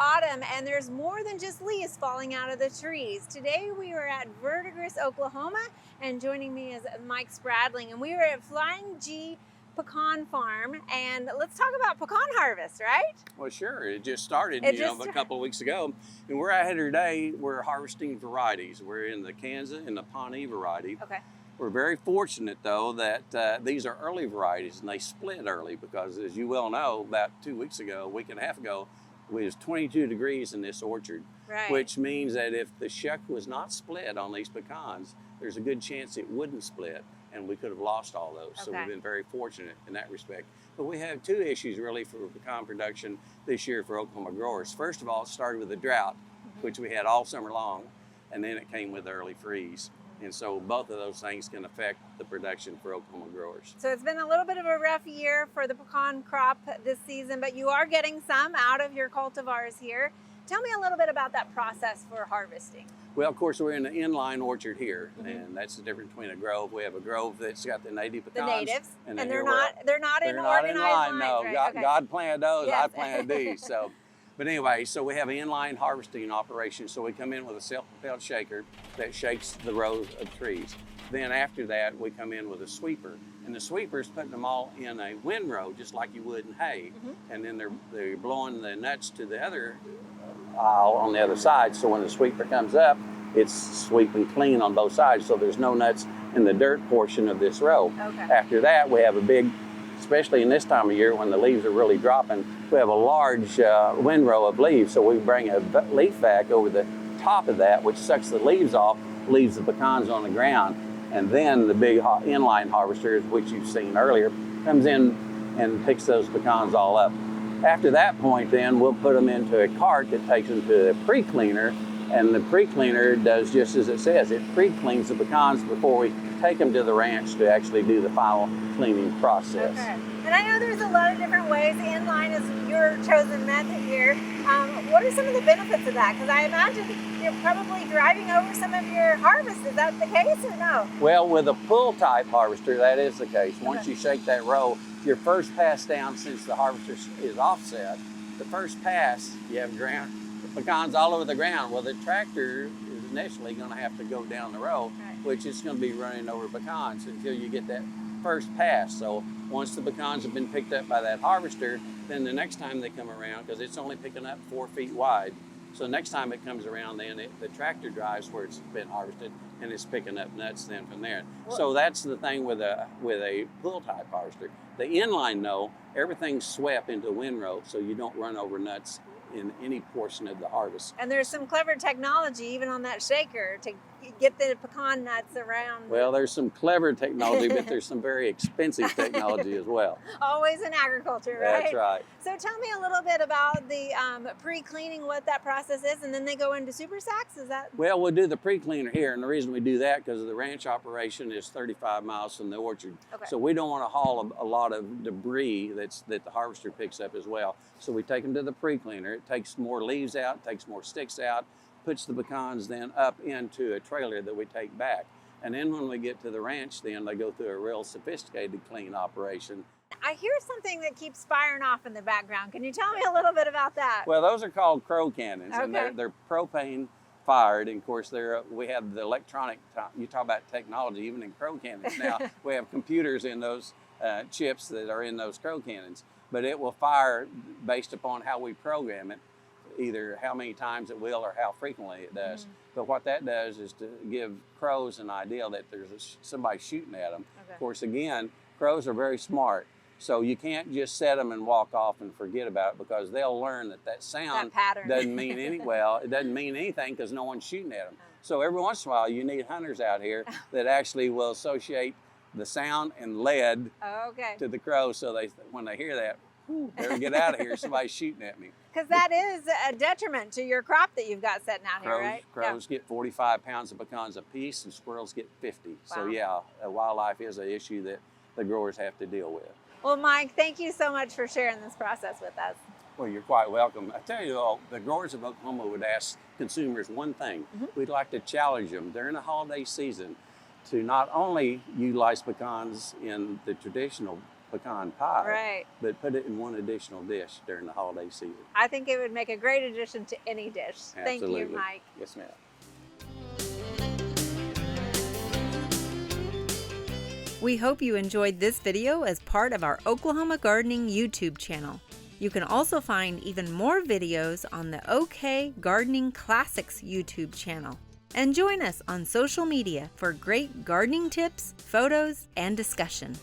autumn, and there's more than just leaves falling out of the trees. Today we are at Verdigris, Oklahoma, and joining me is Mike Spradling, and we are at Flying G Pecan Farm, and let's talk about pecan harvest, right? Well, sure. It just started, a couple of weeks ago, and we're out here today. We're harvesting varieties. We're in the Kansas and the Pawnee variety. Okay. We're very fortunate, though, that these are early varieties, and they split early because, as you well know, about 2 weeks ago, a week and a half ago, it was 22 degrees in this orchard, right. Which means that if the shuck was not split on these pecans, there's a good chance it wouldn't split, and we could have lost all those. Okay. So we've been very fortunate in that respect. But we have two issues really for pecan production this year for Oklahoma growers. First of all, it started with the drought, which we had all summer long, and then it came with early freeze. And so both of those things can affect the production for Oklahoma growers. So it's been a little bit of a rough year for the pecan crop this season, but you are getting some out of your cultivars here. Tell me a little bit about that process for harvesting. Well, of course, we're in an inline orchard here, and that's the difference between a grove. We have a grove that's got the native pecans. The natives, and then they're not in organized lines, no. right? God planted those, Yes. I planted these. So, but anyway, so we have an inline harvesting operation. So we come in with a self-propelled shaker that shakes the rows of trees. Then after that, we come in with a sweeper, and the sweeper's putting them all in a windrow, just like you would in hay. And then they're blowing the nuts to the other aisle on the other side. So when the sweeper comes up, it's sweeping clean on both sides, so there's no nuts in the dirt portion of this row. Okay. After that, we have a big, especially in this time of year when the leaves are really dropping, we have a large windrow of leaves. So we bring a leaf vac over the top of that, which sucks the leaves off, leaves the pecans on the ground. And then the big inline harvester, which you've seen earlier, comes in and picks those pecans all up. After that point, then we'll put them into a cart that takes them to a pre-cleaner, and the pre-cleaner does just as it says. It pre-cleans the pecans before we take them to the ranch to actually do the final cleaning process. Okay. And I know there's a lot of different ways. Inline is your chosen method here. What are some of the benefits of that? Because I imagine you're probably driving over some of your harvest. Is that the case or no? Well, with a pull type harvester, that is the case. Once you shake that row, your first pass down, since the harvester is offset, the first pass, you have pecans all over the ground. Well, the tractor is initially going to have to go down the row, which is going to be running over pecans until you get that first pass. So once the pecans have been picked up by that harvester, then the next time they come around, because it's only picking up 4 feet wide, so next time it comes around, then the tractor drives where it's been harvested, and it's picking up nuts then from there. So that's the thing with a pull type harvester. The inline, no, everything's swept into a windrow, so you don't run over nuts in any portion of the harvest. And there's some clever technology even on that shaker to get the pecan nuts around. Well, there's some clever technology, but there's some very expensive technology as well. Always in agriculture, right? That's right. So tell me a little bit about the pre-cleaning, what that process is, and then they go into super sacks, is that? Well, we'll do the pre-cleaner here, and the reason we do that because the ranch operation is 35 miles from the orchard. Okay. So we don't want to haul a lot of debris that the harvester picks up as well. So we take them to the pre-cleaner. It takes more leaves out, takes more sticks out, puts the pecans then up into a trailer that we take back. And then when we get to the ranch, then they go through a real sophisticated clean operation. I hear something that keeps firing off in the background. Can you tell me a little bit about that? Well, those are called crow cannons, and Okay. they're propane fired. And of course, we have the electronic, you talk about technology, even in crow cannons now, we have computers in those chips that are in those crow cannons. But it will fire based upon how we program it, either how many times it will or how frequently it does. But what that does is to give crows an idea that there's somebody shooting at them. Okay. Of course, again, crows are very smart. So you can't just set them and walk off and forget about it, because they'll learn that sound pattern doesn't mean it doesn't mean anything because no one's shooting at them. So every once in a while you need hunters out here that actually will associate the sound and lead to the crows, so when they hear that, better get out of here, somebody's shooting at me. Because that is a detriment to your crop that you've got sitting out here, right? Crows get 45 pounds of pecans a piece, and squirrels get 50. Wow. So yeah, wildlife is an issue that the growers have to deal with. Well, Mike, thank you so much for sharing this process with us. Well, you're quite welcome. I tell you all, the growers of Oklahoma would ask consumers one thing. We'd like to challenge them during the holiday season to not only utilize pecans in the traditional pecan pie. Right. But put it in one additional dish during the holiday season. I think it would make a great addition to any dish. Absolutely. Thank you, Mike. Yes, ma'am. We hope you enjoyed this video as part of our Oklahoma Gardening YouTube channel. You can also find even more videos on the OK Gardening Classics YouTube channel. And join us on social media for great gardening tips, photos, and discussion.